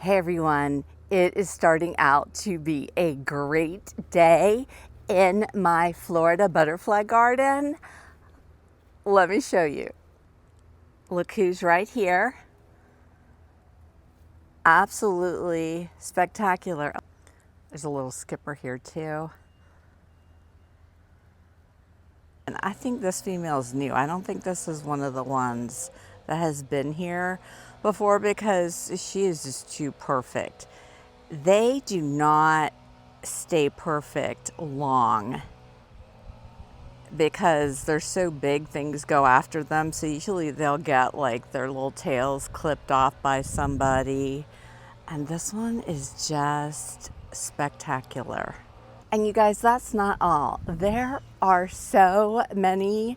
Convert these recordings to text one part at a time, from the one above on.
Hey everyone, it is starting out to be a great day in my Florida butterfly garden. Let me show you. Look who's right here. Absolutely spectacular. There's a little skipper here too. And I think this female is new. I don't think this is one of the ones that has been here before because she is just too perfect. They do not stay perfect long because they're so big, things go after them. So usually they'll get like their little tails clipped off by somebody. And this one is just spectacular. And you guys, that's not all. There are so many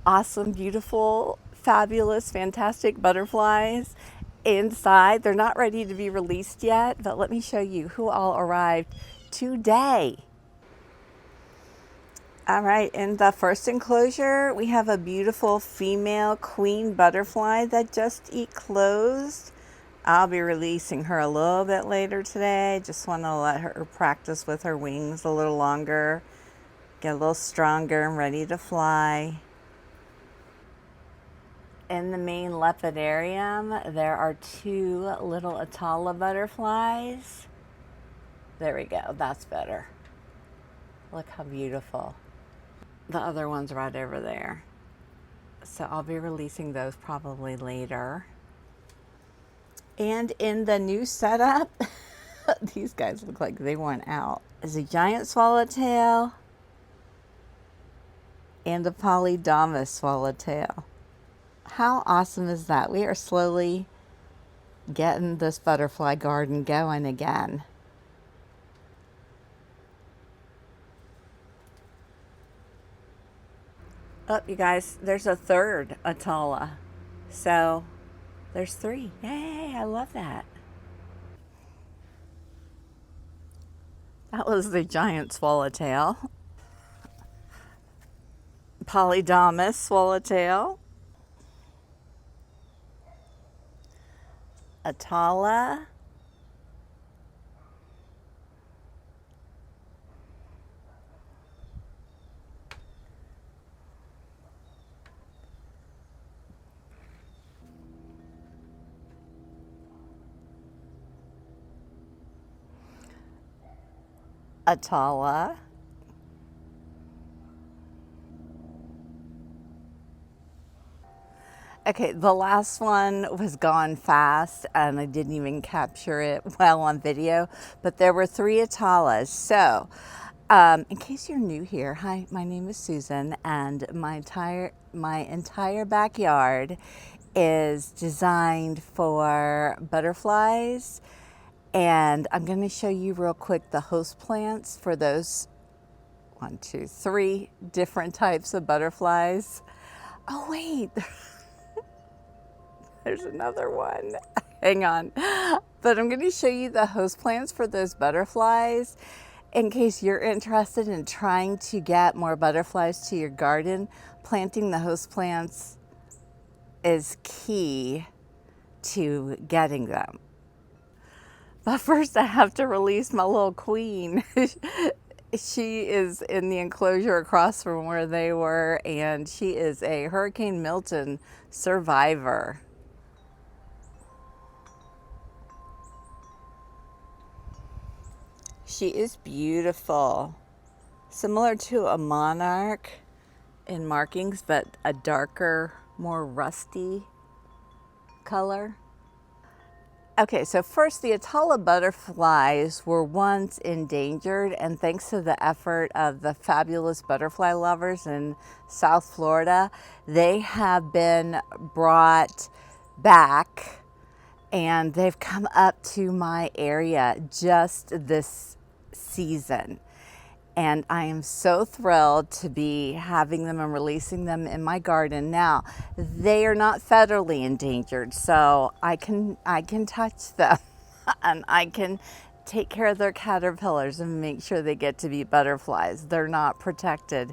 awesome, beautiful, fabulous, fantastic butterflies inside. They're not ready to be released yet, but let me show you who all arrived today. All right, in the first enclosure, we have a beautiful female queen butterfly that just eclosed. I'll be releasing her a little bit later today. Just want to let her practice with her wings a little longer, get a little stronger and ready to fly. In the main lepidarium, there are two little Atala butterflies. There we go, that's better. Look how beautiful. The other one's right over there. So I'll be releasing those probably later. And in the new setup, these guys look like they want out. Is a giant swallowtail and a polydamas swallowtail. How awesome is that? We are slowly getting this butterfly garden going again. Oh, you guys, there's a third Atala. So there's three. Yay, I love that. That was the giant swallowtail. Polydamas swallowtail. Atala. Atala. Okay, the last one was gone fast and I didn't even capture it well on video, but there were three Atalas. So, in case you're new here, hi, my name is Susan and my entire backyard is designed for butterflies. And I'm going to show you real quick the host plants for those 3 different types of butterflies. Oh wait, there's another one. Hang on. But I'm going to show you the host plants for those butterflies in case you're interested in trying to get more butterflies to your garden. Planting the host plants is key to getting them. But first I have to release my little queen. She is in the enclosure across from where they were, and she is a Hurricane Milton survivor. She is beautiful. Similar to a monarch in markings, but a darker, more rusty color. Okay, so first, the Atala butterflies were once endangered, and thanks to the effort of the fabulous butterfly lovers in South Florida, they have been brought back and they've come up to my area just this season. And I am so thrilled to be having them and releasing them in my garden. Now, they are not federally endangered, so I can touch them and I can take care of their caterpillars and make sure they get to be butterflies. They're not protected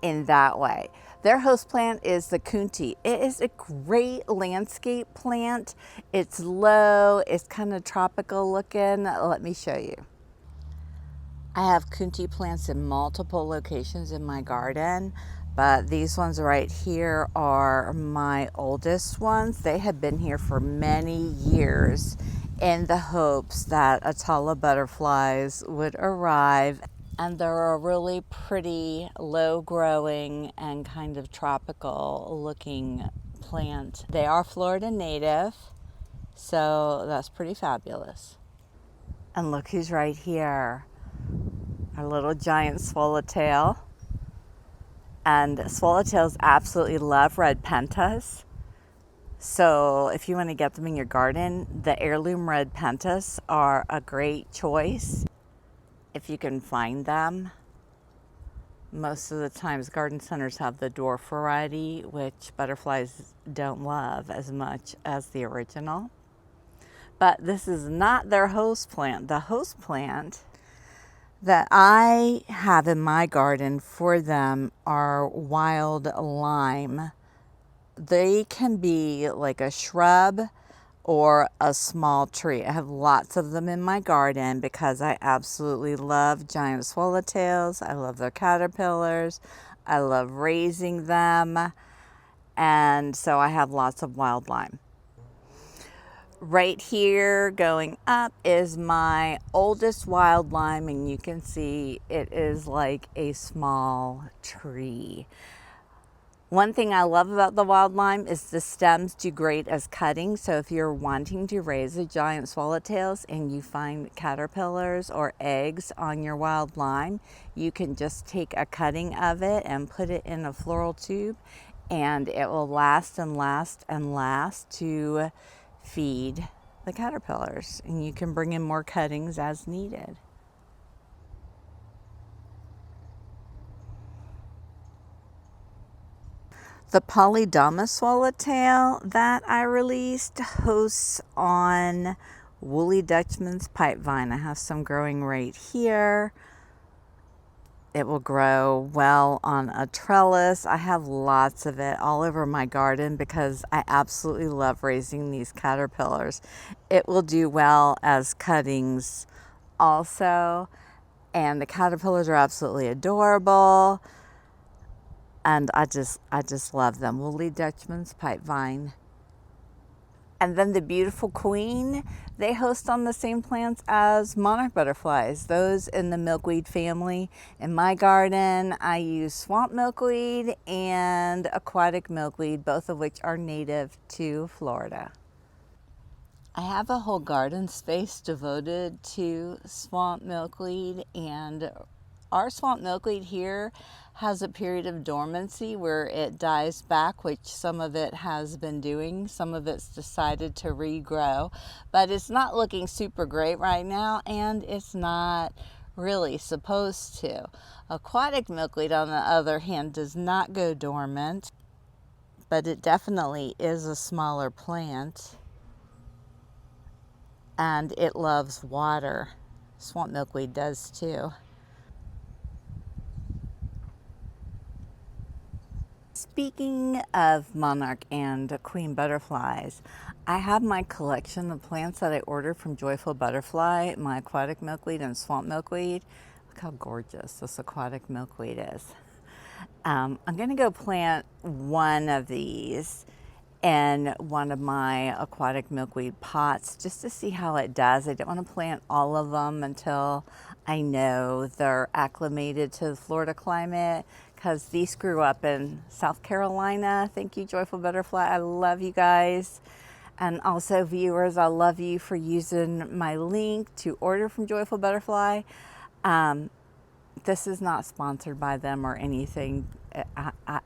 in that way. Their host plant is the kunti. It is a great landscape plant. It's low, it's kind of tropical looking. Let me show you. I have kunti plants in multiple locations in my garden, but these ones right here are my oldest ones. They have been here for many years in the hopes that Atala butterflies would arrive. And they're a really pretty, low growing and kind of tropical looking plant. They are Florida native, so that's pretty fabulous. And look who's right here. Our little giant swallowtail. And swallowtails absolutely love red pentas. So if you want to get them in your garden, the heirloom red pentas are a great choice if you can find them. Most of the times garden centers have the dwarf variety, which butterflies don't love as much as the original. But this is not their host plant. The host plant that I have in my garden for them are wild lime. They can be like a shrub or a small tree. I have lots of them in my garden because I absolutely love giant swallowtails. I love their caterpillars. I love raising them. And so I have lots of wild lime. Right here going up is my oldest wild lime, and you can see it is like a small tree. One thing I love about the wild lime is the stems do great as cuttings. So if you're wanting to raise a giant swallowtails and you find caterpillars or eggs on your wild lime, you can just take a cutting of it and put it in a floral tube, and it will last and last and last to feed the caterpillars, and you can bring in more cuttings as needed. The Polydama swallowtail that I released hosts on Woolly Dutchman's pipevine. I have some growing right here. It will grow well on a trellis. I have lots of it all over my garden because I absolutely love raising these caterpillars. It will do well as cuttings also, and the caterpillars are absolutely adorable, and I just love them. Woolly Dutchman's pipevine. And then the beautiful queen, they host on the same plants as monarch butterflies, those in the milkweed family. In my garden, I use swamp milkweed and aquatic milkweed, both of which are native to Florida. I have a whole garden space devoted to swamp milkweed, and our swamp milkweed here has a period of dormancy where it dies back, which some of it has been doing. Some of it's decided to regrow, but it's not looking super great right now, and it's not really supposed to. Aquatic milkweed, on the other hand, does not go dormant, but it definitely is a smaller plant, and it loves water. Swamp milkweed does too. Speaking of monarch and queen butterflies, I have my collection of plants that I ordered from Joyful Butterfly, my aquatic milkweed and swamp milkweed. Look how gorgeous this aquatic milkweed is. I'm going to go plant one of these in one of my aquatic milkweed pots just to see how it does. I don't want to plant all of them until I know they're acclimated to the Florida climate, because these grew up in South Carolina. Thank you, Joyful Butterfly. I love you guys. And also viewers, I love you for using my link to order from Joyful Butterfly. This is not sponsored by them or anything.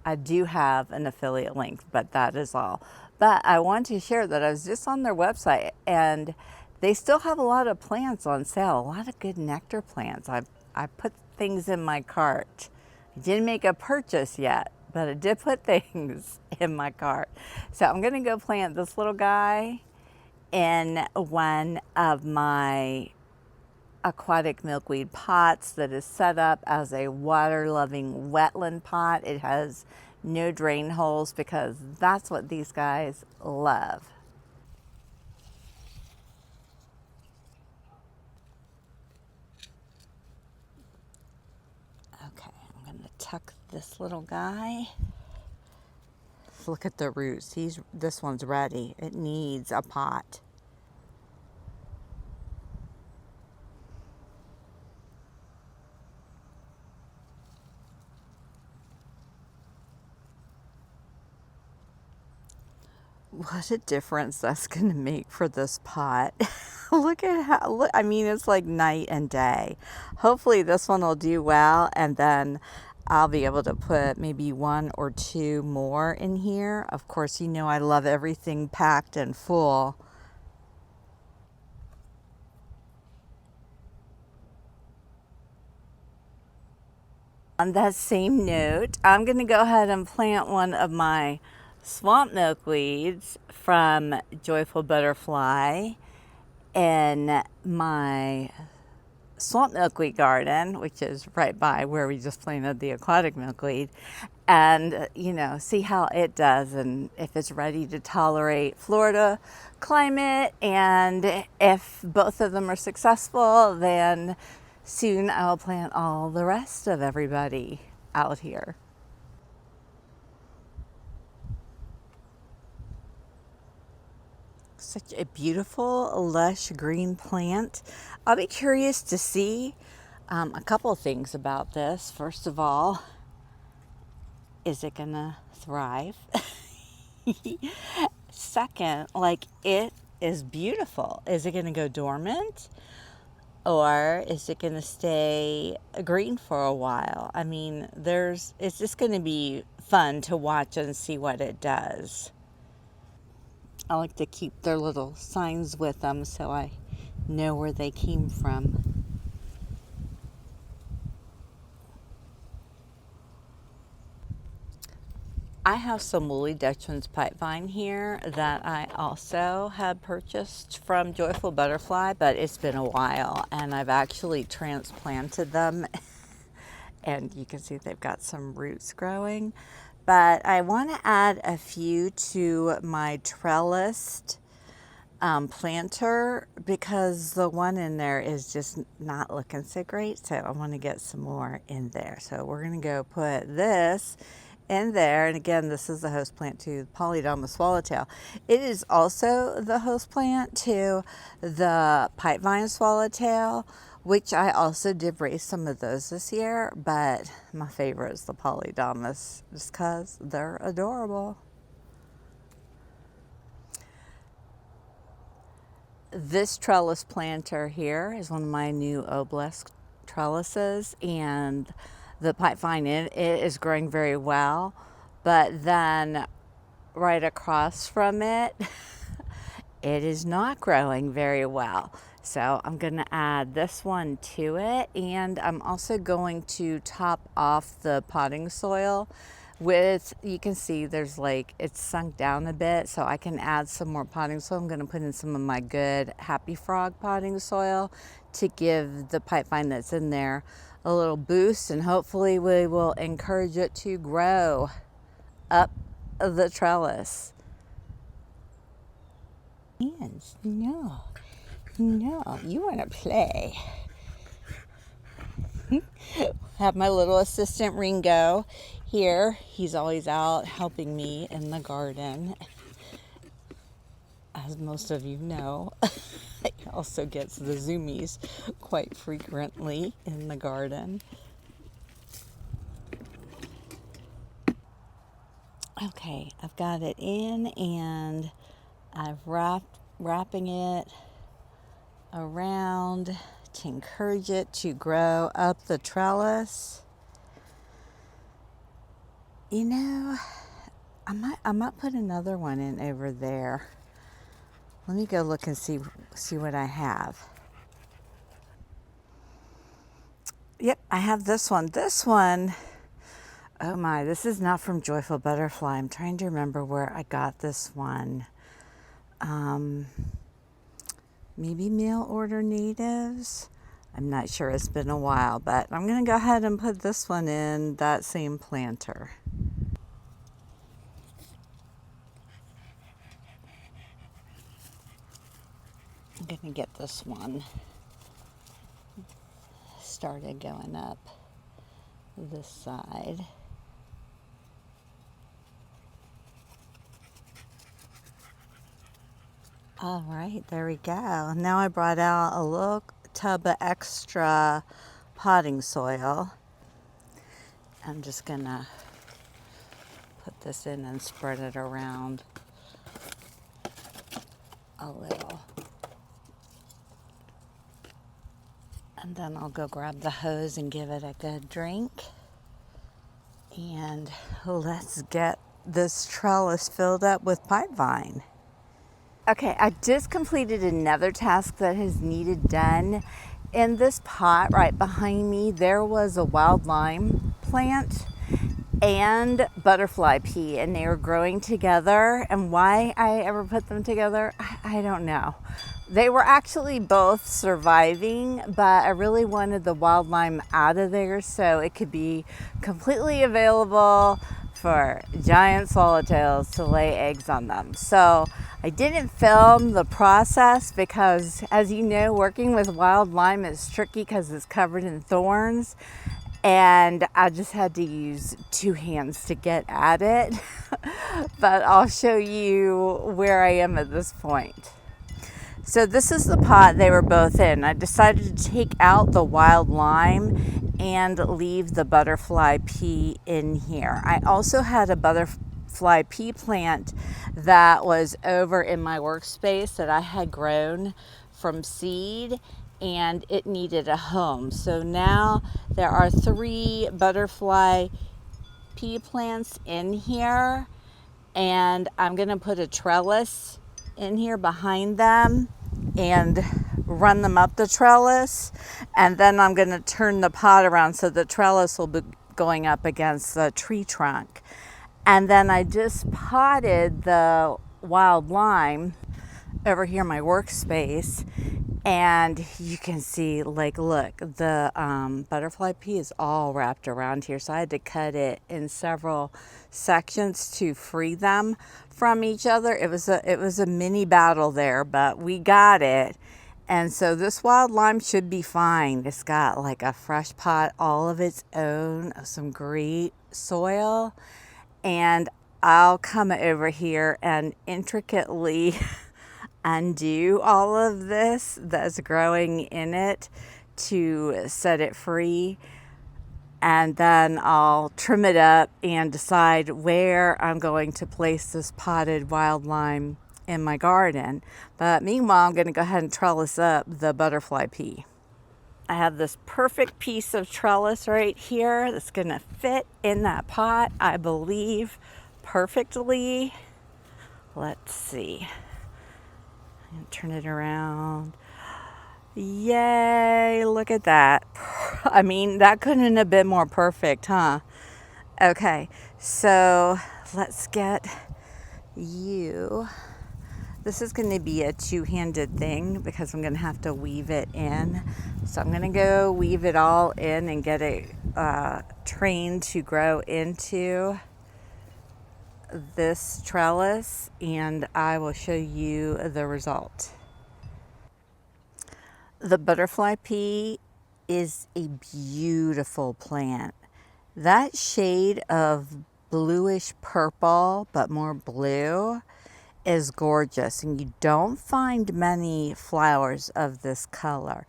I do have an affiliate link, but that is all. But I want to share that I was just on their website, and they still have a lot of plants on sale, a lot of good nectar plants. I put things in my cart. I didn't make a purchase yet, but I did put things in my cart. So I'm going to go plant this little guy in one of my aquatic milkweed pots that is set up as a water-loving wetland pot. It has no drain holes, because that's what these guys love. Okay, I'm gonna tuck this little guy. Look at the roots. This one's ready. It needs a pot. What a difference that's going to make for this pot. Look at how, I mean, it's like night and day. Hopefully this one will do well, and then I'll be able to put maybe one or two more in here. Of course, you know I love everything packed and full. On that same note, I'm going to go ahead and plant one of my swamp milkweeds from Joyful Butterfly in my swamp milkweed garden, which is right by where we just planted the aquatic milkweed, and see how it does, and if it's ready to tolerate Florida climate. And if both of them are successful, then soon I'll plant all the rest of everybody out here. Such a beautiful, lush green plant. I'll be curious to see a couple things about this. First of all, is it gonna thrive? Second, like, it is beautiful. Is it gonna go dormant? Or is it gonna stay green for a while? I mean, it's just gonna be fun to watch and see what it does. I like to keep their little signs with them so I know where they came from. I have some woolly Dutchman's pipe vine here that I also had purchased from Joyful Butterfly, but it's been a while, and I've actually transplanted them and you can see they've got some roots growing. But I want to add a few to my trellis planter, because the one in there is just not looking so great. So I want to get some more in there. So we're going to go put this in there. And again, this is the host plant to Polydamas swallowtail. It is also the host plant to the pipevine swallowtail, which I also did raise some of those this year. But my favorite is the Polydamas, just because they're adorable. This trellis planter here is one of my new obelisk trellises, and the pipevine in it is growing very well. But then right across from it, it is not growing very well. So I'm going to add this one to it, and I'm also going to top off the potting soil with, you can see there's like, it's sunk down a bit, so I can add some more potting soil. I'm going to put in some of my good Happy Frog potting soil to give the pipevine that's in there a little boost, and hopefully we will encourage it to grow up the trellis. Yes, no, you want to play. Have my little assistant Ringo here. He's always out helping me in the garden, as most of you know. He also gets the zoomies quite frequently in the garden. Okay, I've got it in, and I've wrapping it around to encourage it to grow up the trellis. You know, I might put another one in over there. Let me go look and see what I have. Yep, I have this one. This one, oh my, this is not from Joyful Butterfly. I'm trying to remember where I got this one. Maybe mail order natives. I'm not sure, it's been a while, but I'm going to go ahead and put this one in that same planter. I'm gonna get this one started going up this side. All right, there we go. Now I brought out a little tub of extra potting soil. I'm just gonna put this in and spread it around a little. And then I'll go grab the hose and give it a good drink. And let's get this trellis filled up with pipe vine. Okay, I just completed another task that has needed done. In this pot right behind me, there was a wild lime plant and butterfly pea, and they were growing together. And why I ever put them together, I don't know. They were actually both surviving, but I really wanted the wild lime out of there so it could be completely available for giant swallowtails to lay eggs on them. So I didn't film the process because, as you know, working with wild lime is tricky because it's covered in thorns. And I just had to use 2 hands to get at it. But I'll show you where I am at this point. So this is the pot they were both in. I decided to take out the wild lime and leave the butterfly pea in here. I also had a butterfly pea plant that was over in my workspace that I had grown from seed, and it needed a home. So now there are 3 butterfly pea plants in here, and I'm gonna put a trellis in here behind them and run them up the trellis, and then I'm gonna turn the pot around so the trellis will be going up against the tree trunk. And then I just potted the wild lime over here in my workspace, and you can see, like, look, the butterfly pea is all wrapped around here, so I had to cut it in several sections to free them from each other. It was a mini battle there, but we got it. And so this wild lime should be fine. It's got like a fresh pot all of its own, some great soil, and I'll come over here and intricately undo all of this that's growing in it to set it free, and then I'll trim it up and decide where I'm going to place this potted wild lime in my garden. But meanwhile, I'm going to go ahead and trellis up the butterfly pea. I have this perfect piece of trellis right here that's going to fit in that pot, I believe, perfectly. Let's see. Turn it around. Yay, look at that. I mean, that couldn't have been more perfect, huh? Okay, so let's get you. This is going to be a 2-handed thing because I'm going to have to weave it in. So I'm going to go weave it all in and get it trained to grow into this trellis, and I will show you the result. The butterfly pea is a beautiful plant. That shade of bluish purple, but more blue, is gorgeous, and you don't find many flowers of this color.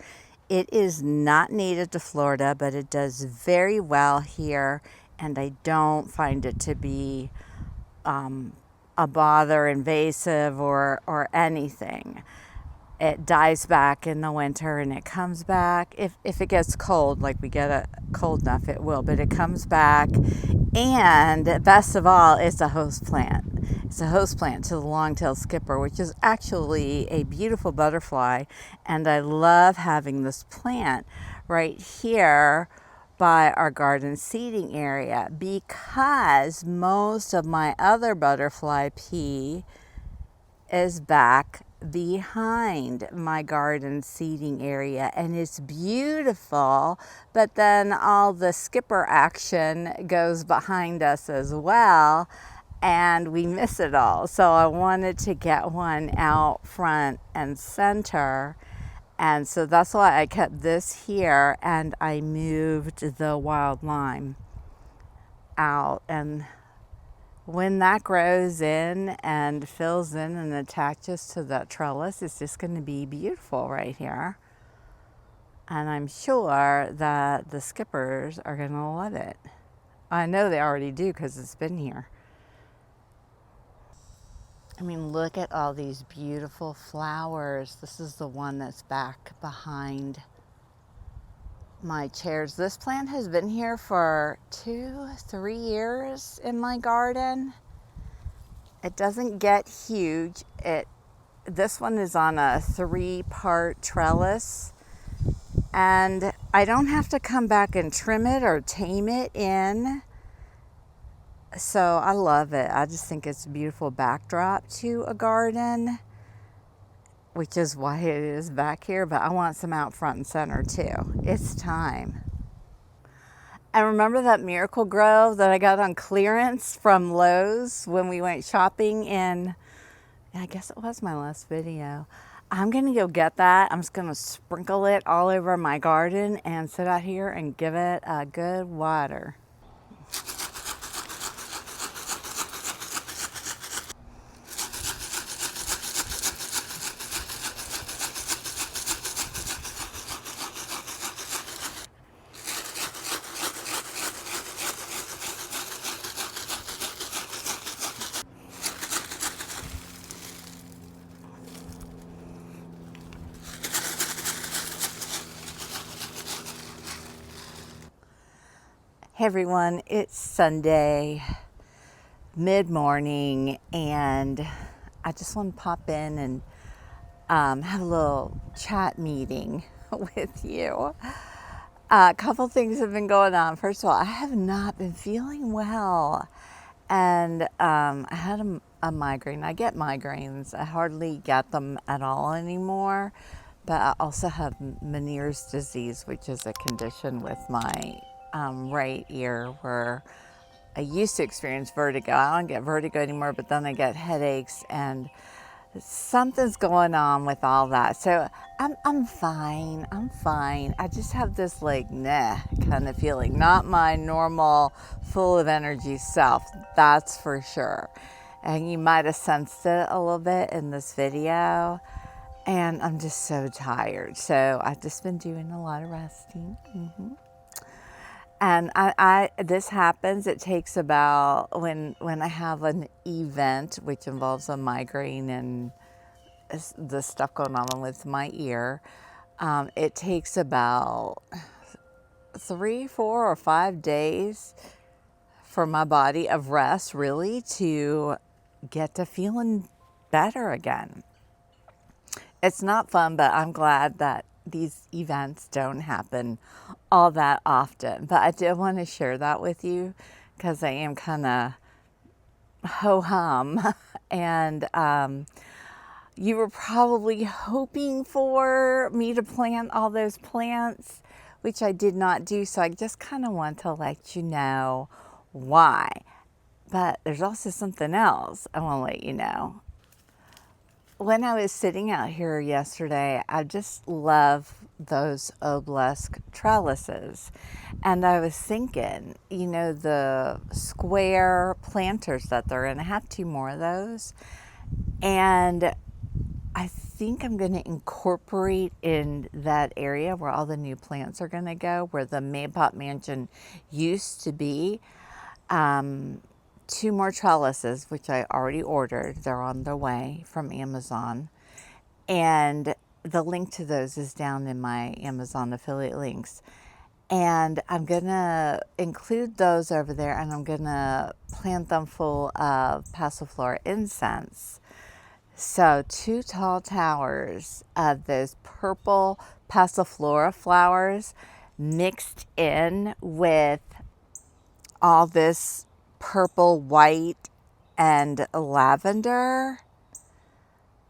It is not native to Florida, but it does very well here, and I don't find it to be a bother, invasive, or anything. It dies back in the winter and it comes back. If it gets cold, like we get it cold enough, it will, but it comes back. And best of all, it's a host plant. It's a host plant to the long-tailed skipper, which is actually a beautiful butterfly. And I love having this plant right here by our garden seating area because most of my other butterfly pea is back behind my garden seating area, and it's beautiful, but then all the skipper action goes behind us as well, and we miss it all. So I wanted to get one out front and center. And so that's why I kept this here, and I moved the wild lime out. And when that grows in and fills in and attaches to that trellis, it's just going to be beautiful right here. And I'm sure that the skippers are going to love it. I know they already do because it's been here. I mean, look at all these beautiful flowers. This is the one that's back behind my chairs. This plant has been here for 2-3 years in my garden. It doesn't get huge. This one is on a 3-part trellis, and I don't have to come back and trim it or tame it in. So I love it. I just think it's a beautiful backdrop to a garden, which is why it is back here, but I want some out front and center too. It's time. And remember that Miracle Grow that I got on clearance from Lowe's when we went shopping in, I guess it was my last video. I'm gonna go get that. I'm just gonna sprinkle it all over my garden and sit out here and give it a good water. Hey everyone, it's Sunday, mid-morning, and I just want to pop in and have a little chat meeting with you. A couple things have been going on. First of all, I have not been feeling well, and I had a migraine. I get migraines. I hardly get them at all anymore, but I also have Meniere's disease, which is a condition with my right ear where I used to experience vertigo. I don't get vertigo anymore, but then I get headaches, and something's going on with all that. So I'm fine. I'm fine. I just have this like nah kind of feeling, not my normal full of energy self, that's for sure. And you might have sensed it a little bit in this video. And I'm just so tired. So I've just been doing a lot of resting. And this happens, it takes about, when I have an event, which involves a migraine and the stuff going on with my ear, it takes about 3, 4, or 5 days for my body of rest really to get to feeling better again. It's not fun, but I'm glad that these events don't happen all that often. But I did want to share that with you because I am kind of ho-hum. And you were probably hoping for me to plant all those plants, which I did not do. So I just kind of want to let you know why. But there's also something else I want to let you know. When I was sitting out here yesterday, I just love those obelisk trellises. And I was thinking, you know, the square planters that they're in, I have 2 more of those. And I think I'm going to incorporate in that area where all the new plants are going to go, where the Maypop Mansion used to be. 2 more trellises, which I already ordered. They're on their way from Amazon. And the link to those is down in my Amazon affiliate links. And I'm going to include those over there, and I'm going to plant them full of Passiflora incense. So 2 tall towers of those purple Passiflora flowers mixed in with all this purple, white, and lavender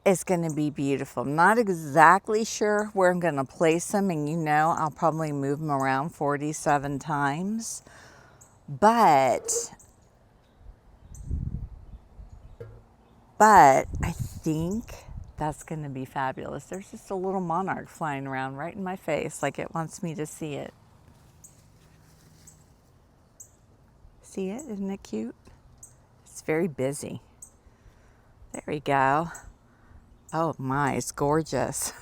is going to be beautiful. I'm not exactly sure where I'm going to place them, and you know I'll probably move them around 47 times, but But I think that's going to be fabulous. There's just a little monarch flying around right in my face like it wants me to see it. See it? Isn't it cute? It's very busy. There we go. Oh my, it's gorgeous.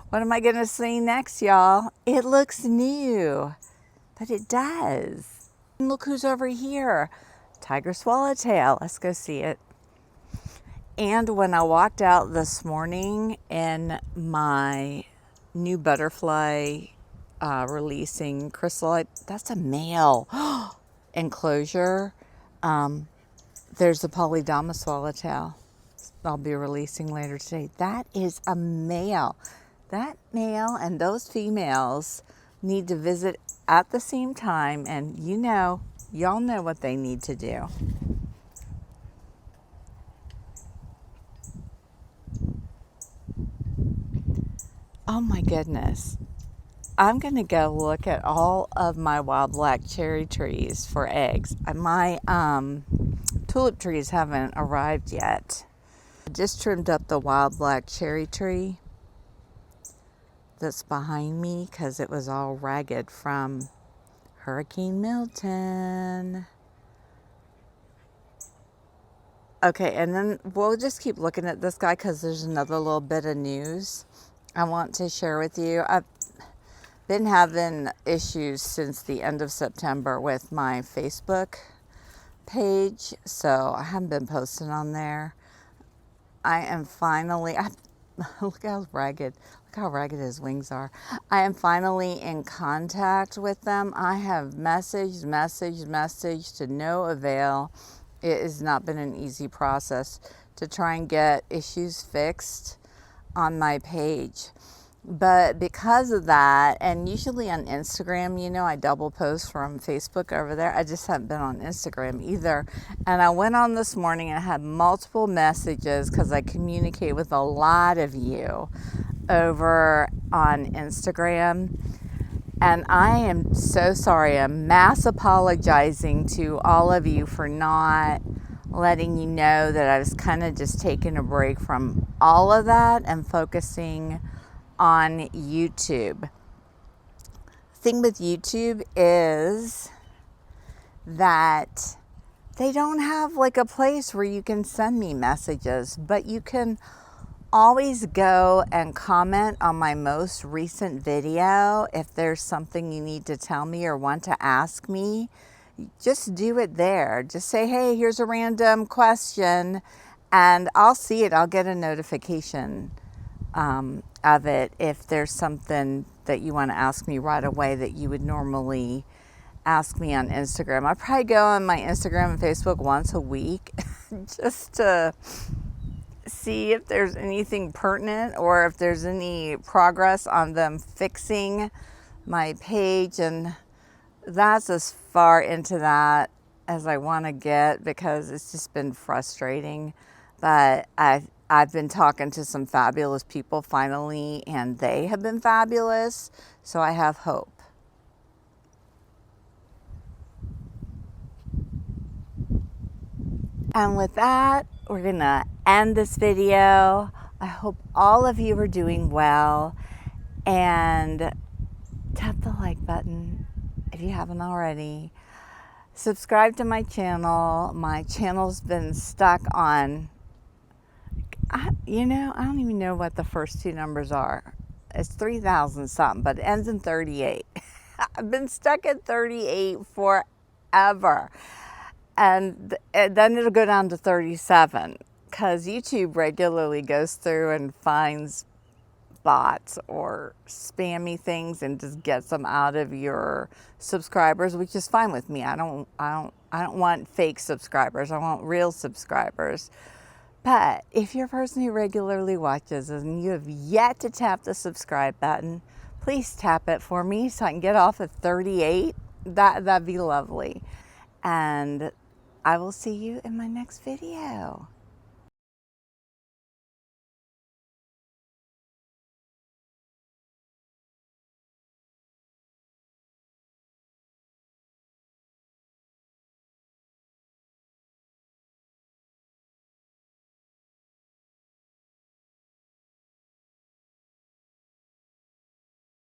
What am I going to see next, y'all? It looks new, but it does. And look who's over here. Tiger swallowtail. Let's go see it. And when I walked out this morning in my new butterfly releasing chrysolite, that's a male enclosure. There's a polydama swallowtail I'll be releasing later today. That is a male. That male and those females need to visit at the same time, and y'all know what they need to do. Oh my goodness. I'm going to go look at all of my wild black cherry trees for eggs. My tulip trees haven't arrived yet. I just trimmed up the wild black cherry tree that's behind me because it was all ragged from Hurricane Milton. Okay, and then we'll just keep looking at this guy because there's another little bit of news I want to share with you. I've been having issues since the end of September with my Facebook page, so I haven't been posting on there. I am finally, look how ragged his wings are. I am finally in contact with them. I have messaged to no avail. It has not been an easy process to try and get issues fixed on my page. But because of that, and usually on Instagram, I double post from Facebook over there. I just haven't been on Instagram either. And I went on this morning and I had multiple messages because I communicate with a lot of you over on Instagram. And I am so sorry. I'm mass apologizing to all of you for not letting you know that I was kind of just taking a break from all of that and focusing on YouTube. Thing with YouTube is that they don't have like a place where you can send me messages, but you can always go and comment on my most recent video. If there's something you need to tell me or want to ask me, just do it there. Just say, hey, here's a random question, and I'll see it. I'll get a notification of it if there's something that you want to ask me right away that you would normally ask me on Instagram. I probably go on my Instagram and Facebook once a week just to see if there's anything pertinent or if there's any progress on them fixing my page, and that's as far into that as I want to get because it's just been frustrating. But I've been talking to some fabulous people finally, and they have been fabulous, so I have hope. And with that, we're gonna end this video. I hope all of you are doing well, and tap the like button if you haven't already. Subscribe to my channel. My channel's been stuck on, I don't even know what the first two numbers are. It's 3,000 something, but it ends in 38. I've been stuck at 38 forever. And then it'll go down to 37 because YouTube regularly goes through and finds bots or spammy things and just gets them out of your subscribers, which is fine with me. I don't want fake subscribers. I want real subscribers. But if you're a person who regularly watches and you have yet to tap the subscribe button, please tap it for me so I can get off at 38. That'd be lovely. And I will see you in my next video.